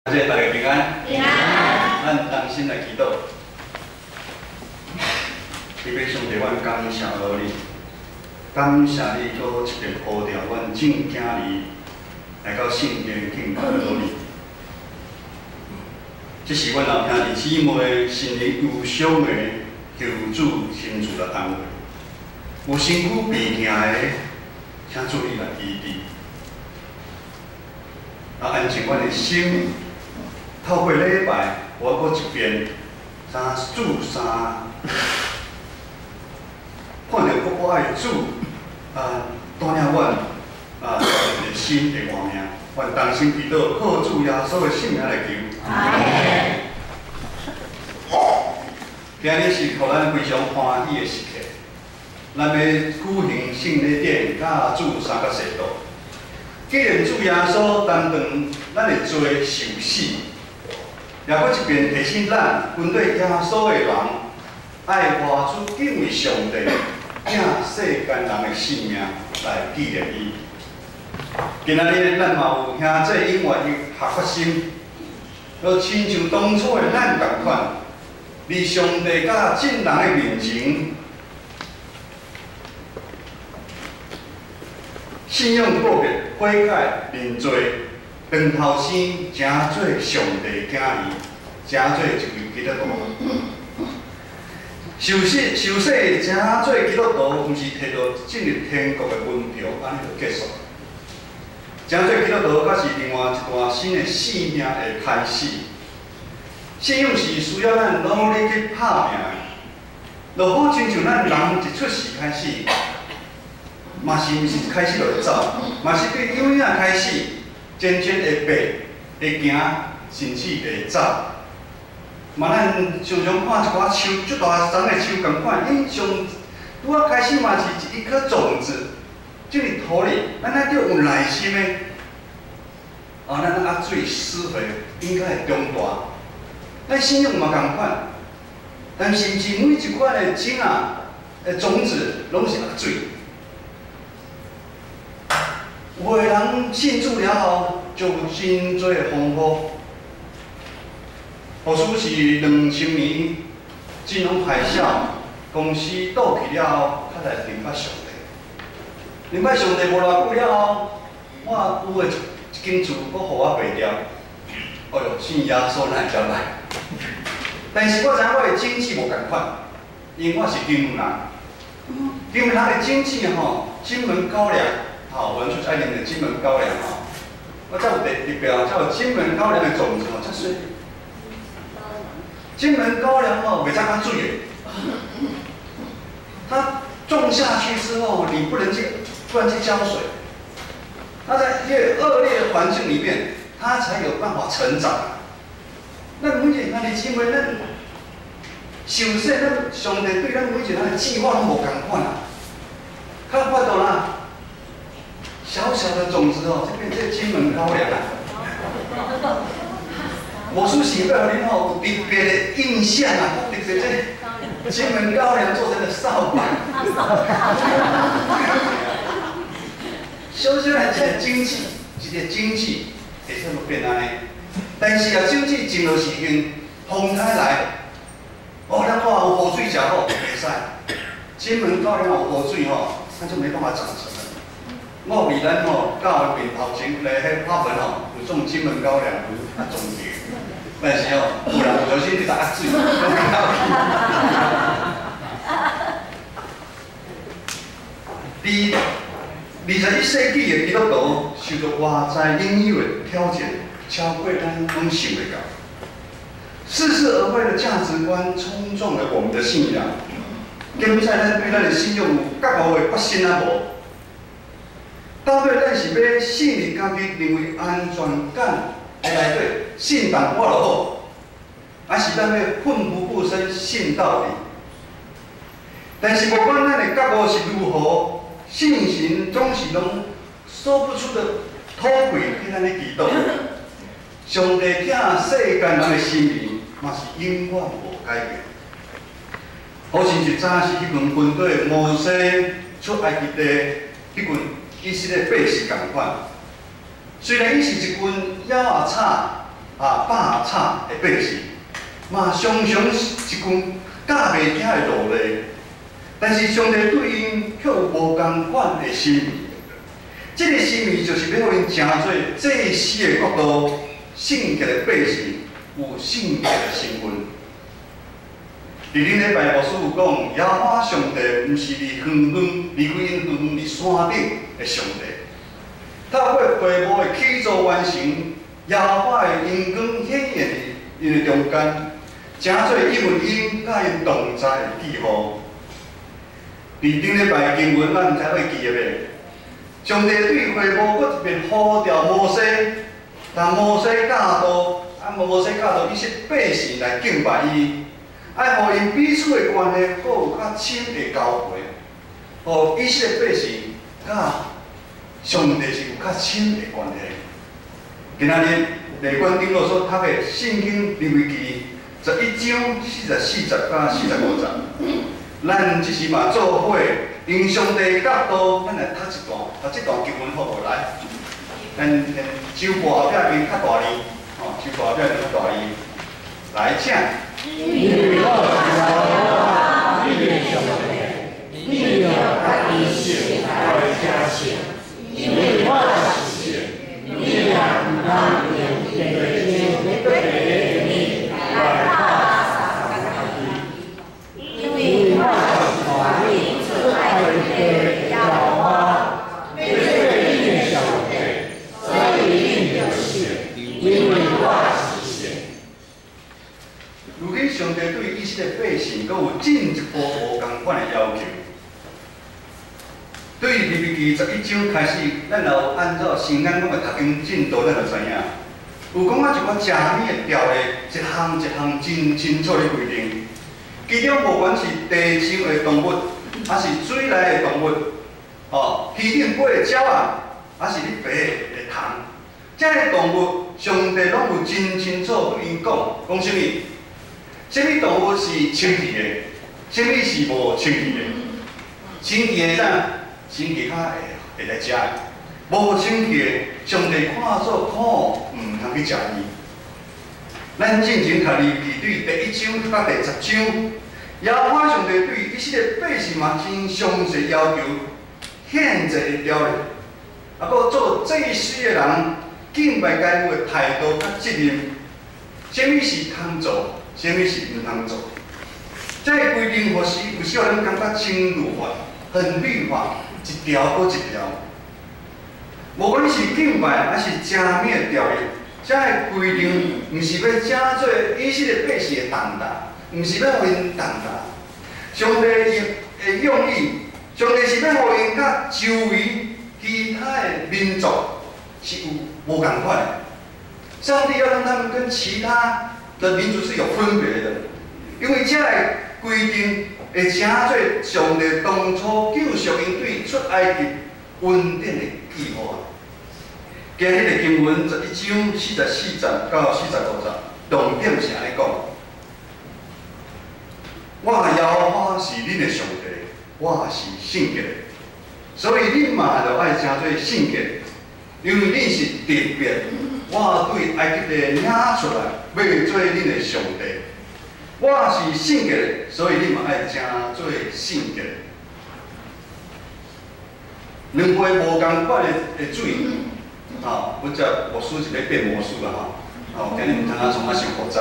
大家平安。平安。咱同心来祈祷。特别上帝，阮感谢你，感谢你搁一遍呼召阮正囝儿来到圣殿敬拜你。这是阮后兄弟姊妹心灵忧伤的求主亲自来安慰，有身躯病痛的，请主你来医治。安静阮的心。 透过礼拜，我搁一遍主看到我爱主带领阮的心的画面，阮同心祈祷，靠主耶稣的圣名来求。阿门。今日是互咱非常欢喜的时刻，咱要举行圣礼典，甲主三个圣道。既然主耶稣担当咱的罪受死。 也搁一遍提醒咱，跟对耶稣的人，爱活出敬畏上帝、敬世间人的性命来纪念伊。今仔日咱嘛有兄弟因为伊合发心，就亲像当初的咱同款，伫上帝甲正人的面前，信仰告别、悔改、认罪。 长头生真做上帝囝儿，真做一位基督徒。受洗真做基督徒，毋是摕到进入天国的门票，安尼就结束。真做基督徒，才是另外一段新的生命的开始。信仰是需要咱努力去拍拼的，就好亲像咱人一出世开始，嘛是毋是开始就会走，嘛是对幼婴开始。 渐渐会爬，会行，甚至会走。嘛，咱常常看一寡树，足大丛的树共款，因上拄仔开始嘛是一颗种子，进入土里，咱要有耐心的，咱压水施肥，应该会长大。咱信仰嘛共款，但是毋是每一款的种的种子拢是压水。 有的人信主了后，就有真多的丰富。或许是2000年金融海啸，公司倒去了后，才来认捌上帝。认捌上帝无偌久了后，我有的一间厝，佫互我卖掉。哎哟，信耶稣哪会才来？但是我知影我的经济无共款，因为我是金门人。金门人的经济金门高粱。 好，我们出爱念的金门高粱我才有特别，才有金门高粱的种子才水。金门高粱袂使较水的，它种下去之后，你不能去浇水，它在越恶劣的环境里面，它才有办法成长。那每一个金门咱受洗，咱上帝对咱每一个人的计划拢无共款较快到啦。 小小的种子这边这金门高粱魔术师要互恁有特别的印象特别这金门高粱做成的扫把。小小的一个经济，会使要变安尼，但是经济真落时间风台来，咱看有雨水真好，袂使。金门高粱有雨水它就没办法长成。 我为咱教的面头前来迄拍门有种金门高粱，种着，但是有人不小心去打水，21世纪的基督徒受到外在应有的挑战，超过咱拢想得到。似是而非的价值观冲撞了我们的信仰，根本在咱对咱的信仰有觉悟的决心无？ 到尾咱是要信任家己认为安全感的内底信淡薄就好，还是咱要奋不顾身信到底？但是无管咱的觉悟是如何，信心总是拢说不出的土贵去咱的祈祷。上帝疼世间人的心意，嘛是永远无改变。好像一早是迄群军队摩西出埃及地迄群。 以色列百姓共款，虽然伊是一群鸟仔相吵的百姓，嘛常常一句教袂听的道理。但是上帝对因却有无共款的心意。这个心意就是要互因成做祭司的国度，圣洁的百姓有圣洁的身份。伫恁礼拜牧师有讲，耶和华上帝毋是离远远离开因远远伫山顶的上帝，透过会幕的起造完成，耶和华的荣光显现伫因的中间，成做因为因甲因同在的记号。伫顶礼拜经文，咱毋知会记得袂？上帝对会幕搁一遍呼召摩西，但摩西教导，摩西教导以色列百姓来敬拜伊。爱互因彼此的关系，阁有较深的交陪，互以色列百姓甲上帝是有较深的关系。今仔日内观顶落所读的《圣经利未记》11章44节到45节，咱即时嘛做伙用上帝的角度，咱来读一段，读这段经文好无？来，咱手部后壁边较大字，手部后壁边较大字，来请。因为我是耶和华，你的上帝，你要甲伊信来诚信，因为我是信，你也毋通用地上每个地名来打杀伊，因为我是把你出来的耶和华，你是你的上帝，所以你就信，因为我是。如今上帝对以色列百姓，阁有进一步无共款的要求。对利未记11章开始，咱有按照先咱讲的读经进度，咱就知影，有讲一个正面的条例，一项一项真清楚的规定。其中无管是地上的动物，还是水内的动物，天顶飞的鸟啊，还是你爬的虫，这些动物，上帝拢有真清楚对因讲啥物？什么动物是清气的？什么是无清气的？清气的啥？清气较会来食的，无清气的，上帝看作苦，毋通去食伊。咱进前读利未记对第1章到第10章，耶和华上帝对以色列百姓嘛真详细要求，宪制的条例，搁做祭司的人敬拜该有的态度甲责任，什么是通做？什么是毋通做？这个规定，有时候咱感觉轻律法、很律法，一条搁一条。无管是敬拜还是正面的条例，这个规定毋是要正做以色列百姓的重担，毋是要互因重担。上帝的用意，上帝是要互因甲周围其他的民族是有无共款的。上帝要让他们跟其他的民族是有分别的，因为这个规定会成做上帝当初救赎因对出埃及恩典的记号。今日的经文11章44节到45节，重点是安尼讲：我耶和华是恁的上帝，我是圣洁的，所以恁嘛就爱成做圣洁，因为恁是特别。我对埃及地领出来，要做恁的上帝。我是圣洁的，所以你嘛爱成做圣洁。两杯无共款的水，我只魔术是要变魔术啦今日毋通从想复杂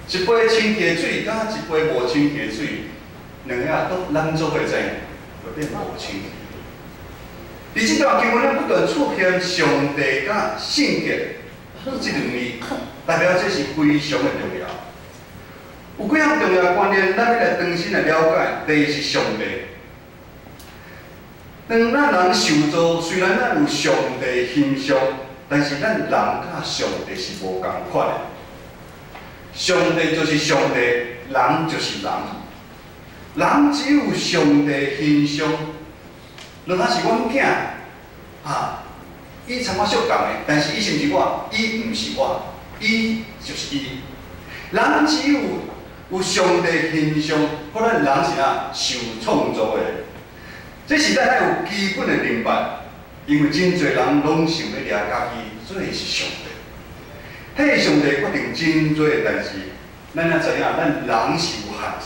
一杯清洁水，甲一杯无清洁水，两个都咱做伙知，就变无清洁。伫即段经文咧，不断出现上帝甲圣洁这两字，代表这是非常的重要。有几项重要观念，咱要来重新来了解。第一是上帝。当咱人受造，虽然咱有上帝形象，但是咱人甲上帝是无共款的。上帝就是上帝，人就是人。人只有上帝形象。若若是阮囝伊参我相共的，但是伊是毋是我？伊毋是我，伊就是伊。人只有上帝形象，可咱人是受创造的。这是咱爱有基本的明白，因为真侪人拢想要掠家己做的是上帝。迄上帝决定真多代志，咱也知影，咱人是有限制，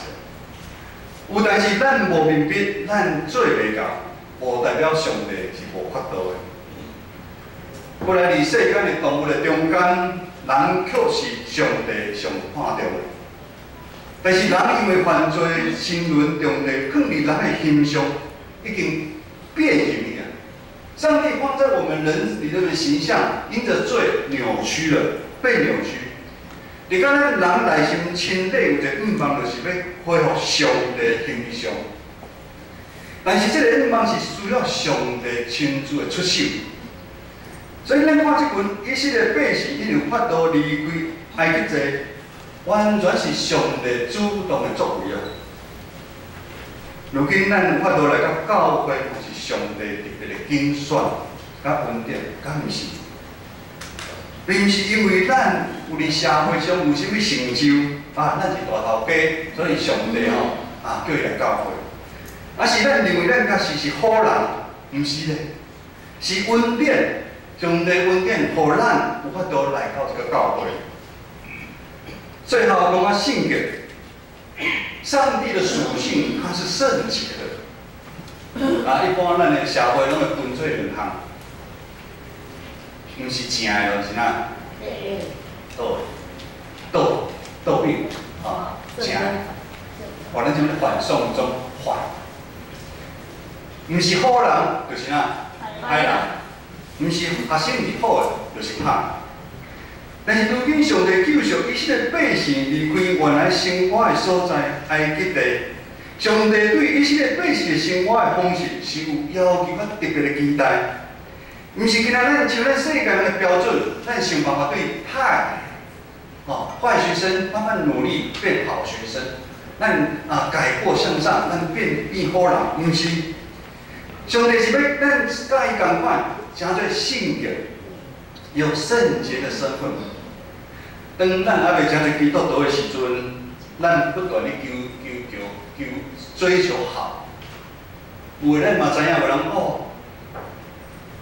有代志咱无明白，咱做袂到，无代表上帝是无法度的。本来伫世间的动物的中间，人却是上帝上看重的。但是人因为犯罪，心轮上帝放伫人的形象已经变形了。上帝放在我们人里头的形象，因着罪扭曲了，被扭曲。你讲咱人内心清底有一个愿望，就是要恢复上帝的形象。但是这个愿望是需要上帝亲自的出手。所以咱看这群以色列百姓，因有法度离开埃及地，完全是上帝主动的作为啊！如今咱有法度来到教会，也是上帝特别的拣选、甲恩典，敢毋是？并毋是因为咱有伫社会上有啥物成就啊，咱是大头家，所以上帝叫伊来教会。啊，是咱认为咱家己是好人，毋是咧，是恩典。上帝恩典，互咱有法度来到这个教会。最后讲啊，性格，上帝的属性它是圣洁的。一般咱的社会拢会分做两项，毋是正的，就是哪？倒病正的。咱种咧反送中反，毋是好人，就是哪？歹人。毋是学生是好的，就是歹。但是如今上帝救赎以色列百姓离开原来生活的所在埃及地，上帝对以色列百姓的生活的方式是有要求较特别的期待，毋是今仔咱像咱世界的标准，咱想办法对坏学生慢慢努力变好学生，咱改过向上，咱变好人，毋是。上帝是要咱甲伊共款。加做性格，有圣洁的身份。当咱还未加做基督徒的时阵，咱不断地追求好。有的咱嘛知影有人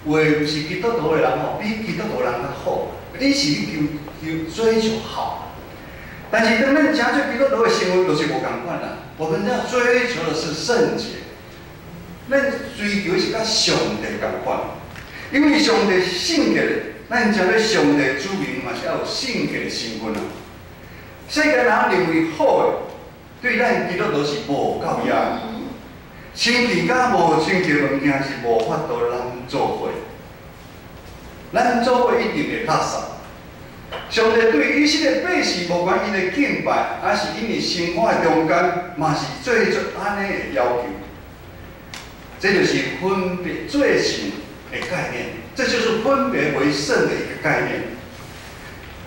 有的不是基督徒的人比基督徒人较好。你是去追求好，但是当咱加做基督徒的行为，就是无共款啦。我们要追求的是圣洁，咱追求的是甲上帝共款。因为上帝性格，咱成为上帝子民嘛是要有性格的身份啊。世间人认为好的，对咱基督徒是无够压。清洁甲无清洁物件是无法度咱做伙。咱做伙一定会垃圾。上帝对以色列百姓无管因的敬拜，还是因的生活的中间，嘛是做出安尼的要求。这就是分别罪行的概念，这就是分别为圣的一个概念。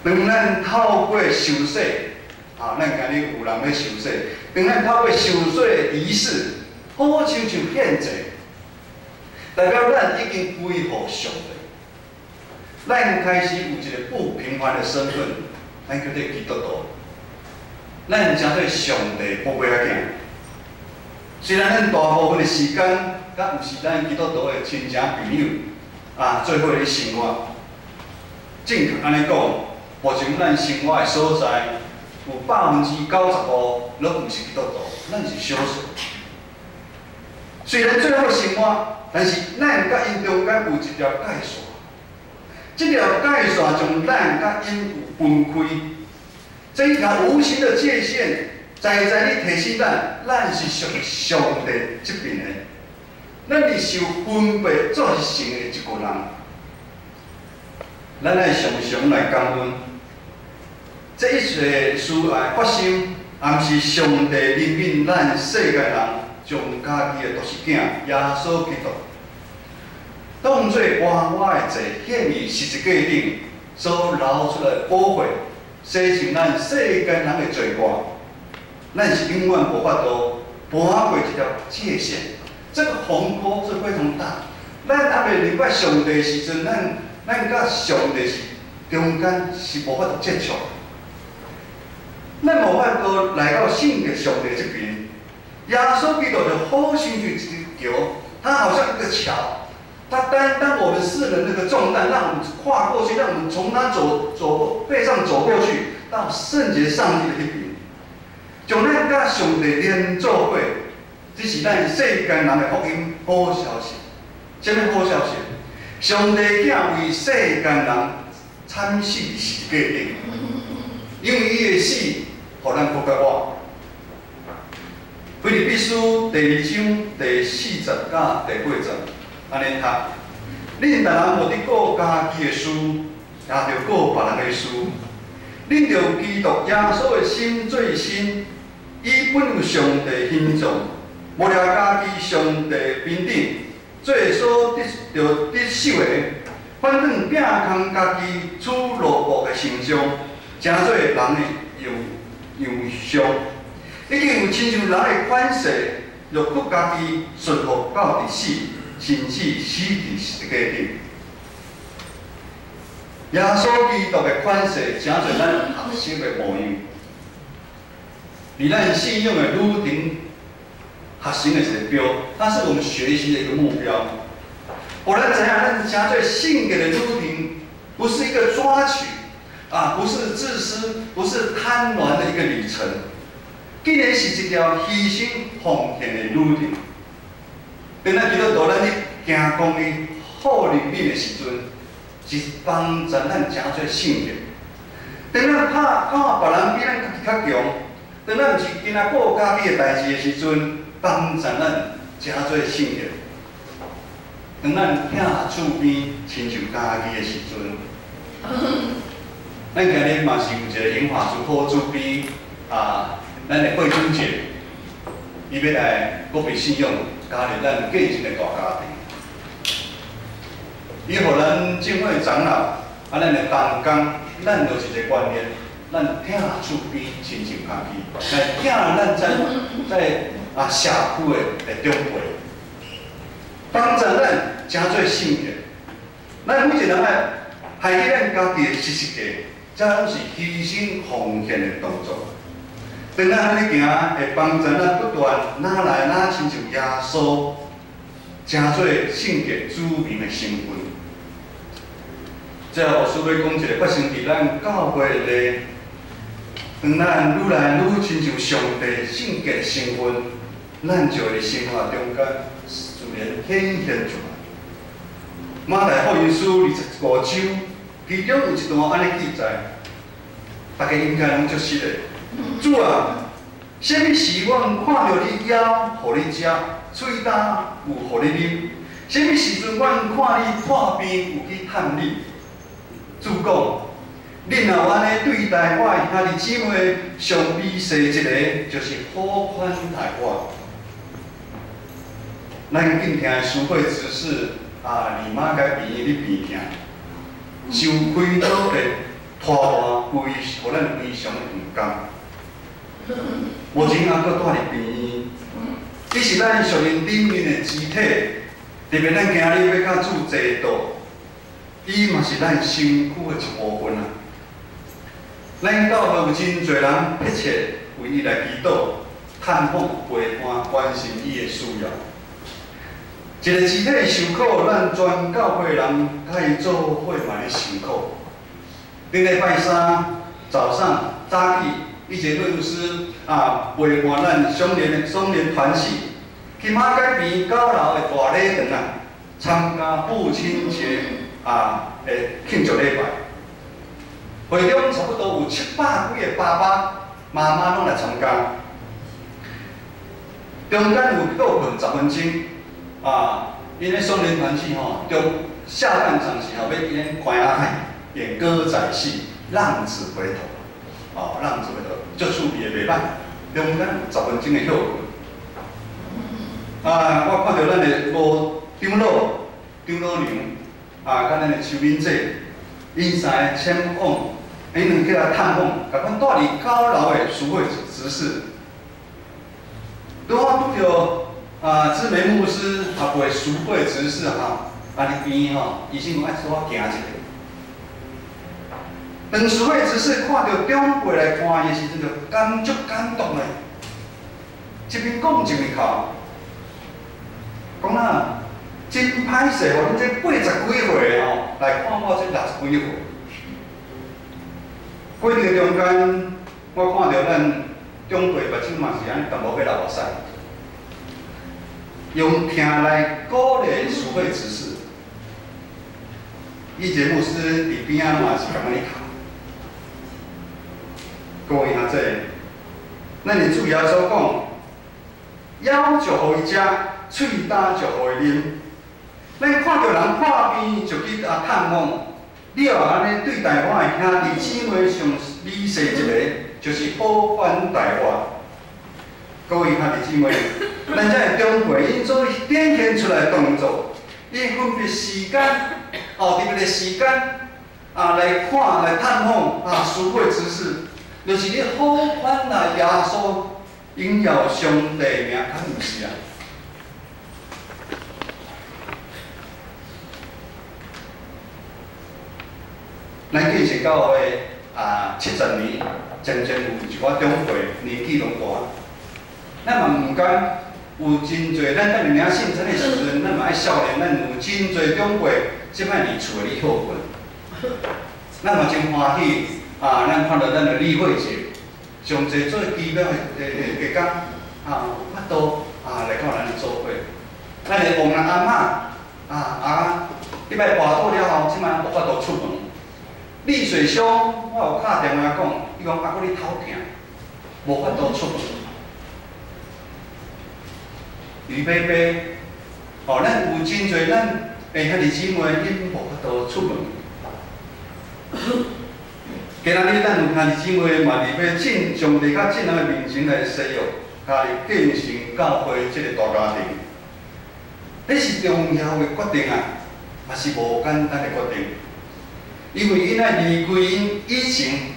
当咱透过受洗，咱今日有人要受洗，当咱透过受洗的仪式，好亲像献祭，代表咱已经归乎上帝。咱开始有一个不平凡的身份，咱叫做基督徒。咱成做上帝宝贝仔囝。虽然咱大部分的时间，甲毋是咱基督徒的亲情朋友做伙咧生活。正确安尼讲，目前咱生活的所在，有95%拢毋是基督徒，咱是少数。虽然最好生活，但是咱甲因中间有一条界线。这条界线将咱甲因有分开，这一条无形的界限，在咧提醒咱是属于上帝这边的，咱是受分别做成的一个人。咱爱常常来感恩，这一切事来发生，也毋是上帝怜悯咱世间人，将家己的独生囝耶稣基督。当作活活的罪，献于十字架顶所流出来的宝血，洗净咱世间人的罪过。咱是永远无法度搬过一条界限，这个鸿沟是非常大。咱还未明白上帝的时阵，咱甲上帝是中间是无法度接触。咱无法度来到圣的上帝这边。耶稣基督就好像就一条桥，它好像一个桥。他担当我们世人那个重担，让我们跨过去，让我们从他背上走过去，到圣洁上帝的那边，将咱甲上帝连做伙，这是咱世间人的福音好消息。什么好消息？上帝囝为世间人惨死十字架顶，因为伊的死，互咱福甲我。腓立比书第2章第40甲第8节，安尼读：恁逐人无伫顾家己的事，也着顾别人的事。恁着基督耶稣的心做心，以本有上帝形状，无了家己上帝面顶，做所得手的，反正摒空家己处落魄的形象，成做人的样像。已经有亲像人的款式，若搁家己顺服到伫死，甚至死伫十字架顶。耶稣基督的款式，成做咱学习的模样。伫咱信仰的路程学习的一个标，它是我们学习的一个目标。我咱知影，咱成做圣洁的路程，不是一个抓取不是自私，不是贪婪的一个旅程。竟然是一条牺牲奉献的路程。当咱基督徒咱咧行公义、好灵命的时阵，是帮助咱成做圣洁。当咱看别人比咱家己较强，当咱毋是今仔顾家己的代志的时阵，帮助咱成做圣洁。当咱疼厝边亲像家己的时阵，咱今日嘛是有一个英华主好主边咱的过春节，伊要来国别信仰，加入咱建成的大家庭。伊互咱教会长老咱的同工，咱就一个观念，咱疼厝边亲像家己，来疼咱在社区的中辈，帮助咱成做圣洁。咱每一个人害起咱家己的十字架，这拢是牺牲奉献的动作。当咱安尼行，会帮助咱不断哪来哪亲像耶稣，成做圣洁子民的身份。最后，我需要讲一个发生伫咱教会内，当咱愈来愈亲像上帝圣洁的身份，咱就会生活中间自然显现出来。马太福音书25章，其中有一段安尼记载，大家应该拢熟悉的。主啊，什么时阮看到你腰，互你食；喙干有互你啉？什么时阵阮看你破病，有去探你？主讲，恁若有安尼对待我的兄弟姊妹，上美势一个，就是好款待我。咱敬听的书会执事姨妈甲病院咧病痛，受开刀的拖大非，互咱非常的唔甘。目前还搁住伫病院，这是咱属灵里面的肢体，特别咱今日要甲主坐道，伊嘛是咱身躯的一部分啊。咱教会有真侪人迫切为伊来祈祷、探访、陪伴、关心伊的需要。一个肢体受苦，咱全教会人甲伊做伙嘛咧受苦。顶礼拜三早上早起。以前论师陪伴咱双联团契去马街边九楼的大礼堂参加父亲节的庆祝礼拜。会中差不多有700几个爸爸妈妈拢来参加，中间有倒困10分钟因咧双联团契中下半场时要演关阿海演歌仔戏《浪子回头》。浪子回头，足趣味的袂歹，中间有10分钟的休困。我看到咱的吴长老娘甲咱的邱敏姐，因三个前往，因两个来探访，甲阮带伫9楼的赎会执事。拄好拄着知梅牧师陪赎会执事伫边医生讲爱带我行一下。当赎会执事看到长辈来看伊的时阵，就足感动的，一边讲一边哭，讲真歹势，我们这80几岁吼，来看我这60几岁。过程中间，我看到咱中国目睭嘛是安尼淡薄要流目屎，用听来鼓励社会执事。以前牧师伫边仔嘛是咁安尼读。各位兄弟，咱的主耶稣讲，枵就互伊食，喙焦就互伊啉。咱看到人破病就去探望，你也安尼对待我的兄弟姊妹上理性一个，就是好反待我。各位兄弟姊妹，咱这中国因所展现出来的动作，伊分别时间，特别的时间来看来探访社会知识。就是你好反来耶稣荣耀上帝名，敢毋是啊？咱建设教会70年，真有一寡长辈年纪拢大，咱嘛毋甘有真侪，咱等领圣餐的时阵，咱嘛爱少年，咱有真侪长辈即摆离厝离好远，咱嘛真欢喜。咱看到咱的例会节，上侪做奇妙的工，有法度来到咱的做伙。咱的王人阿嬷礼拜跋倒了后，即摆无法度出门。李水兄，我有打电话讲，伊讲我咧头疼，无法度出门。李伯伯，咱有真侪咱兄弟姊妹，因无法度出门。今仔日咱有兄弟姊妹嘛，伫要进上帝较进人的面前来使用，家己建成教会即个大家庭，这是重要的决定也是无简单的决定。因为因爱离开因以前，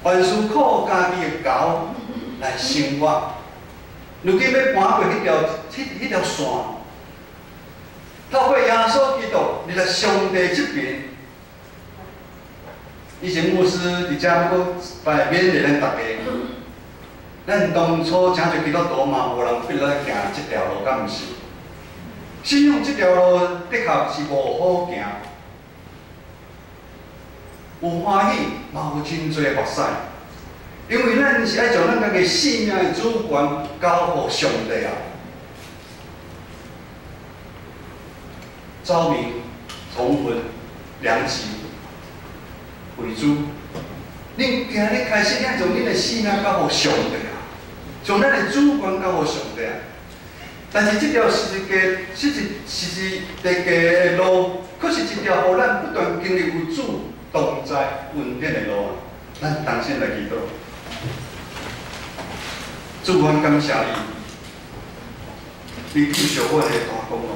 凡事靠家己的交来生活，如今要搬过迄条线，透过耶稣基督，你来上帝这边。以前牧师伫遮要搁来勉励咱大家，咱当初真侪基督徒嘛，无人逼咱行这条路，敢毋是？信仰这条路的确是无好行，有欢喜，嘛有真侪目屎，因为咱是爱将咱家己性命的主权交互上帝啊。昭明、崇文、良吉。为主，恁今日开始，咱将恁的性命交互上帝啊，将咱的主权交互上帝啊。但是这条是一个的路，却是一条互咱不断经历有主同在恩典的路啊。咱同心来祈祷，主，阮感谢你，你继续我的大功劳，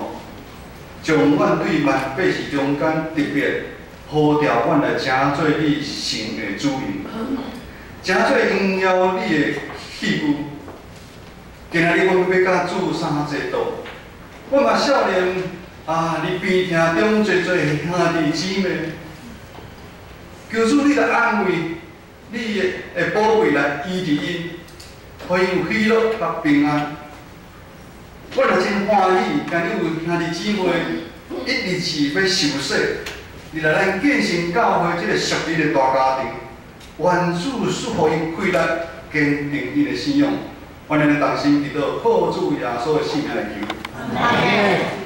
将阮对万百姓中间特别。呼召阮来成做你神的主人，成做荣耀你的器具。今仔日阮要甲主三这道，阮嘛少年伫边厅中做兄弟姊妹，求主你来安慰，你的宝贝来医治因，互因有喜乐甲平安。阮也真欢喜，今日有兄弟姊妹一日是要受洗。你来咱建成教会这个属灵的大家庭，愿主赐予因快乐，坚定因的信仰。我们同心祈祷，靠主耶稣的圣名来求。